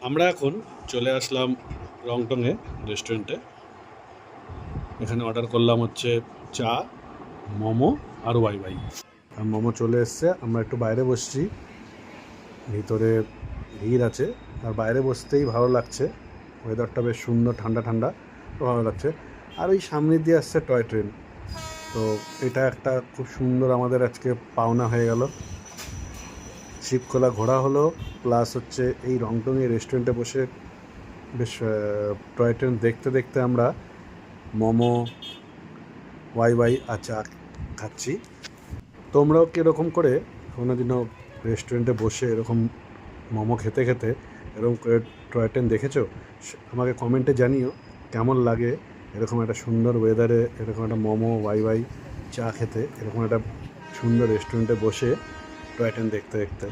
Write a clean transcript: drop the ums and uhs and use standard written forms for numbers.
আমরা এখন চলে আসলাম রংটংয়ে রেস্টুরেন্টে। এখানে অর্ডার করলাম হচ্ছে চা, মোমো আর ওয়াই ওয়াই। আর মোমো চলে এসছে। আমরা একটু বাইরে বসছি, ভিতরে ভিড় আছে। আর বাইরে বসতেই ভালো লাগছে, ওয়েদারটা বেশ সুন্দর, ঠান্ডা ঠান্ডা, ভালো লাগছে। আর ওই সামনে দিয়ে আসছে টয় ট্রেন। তো এটা একটা খুব সুন্দর আমাদের আজকে পাওনা হয়ে গেল। শিবখোলা ঘোরা হলো, প্লাস হচ্ছে এই রংটংয়ে রেস্টুরেন্টে বসে বেশ টয় ট্রেন দেখতে দেখতে আমরা মোমো, ওয়াই ওয়াই আর চা খাচ্ছি। তোমরাও কি এরকম করে কোনোদিনও রেস্টুরেন্টে বসে এরকম মোমো খেতে খেতে এরকম করে টয় ট্রেন দেখেছো? আমাকে কমেন্টে জানিও কেমন লাগে এরকম একটা সুন্দর ওয়েদারে এরকম একটা মোমো, ওয়াই ওয়াই, চা খেতে, এরকম একটা সুন্দর রেস্টুরেন্টে বসে টয় ট্রেন দেখতে দেখতে।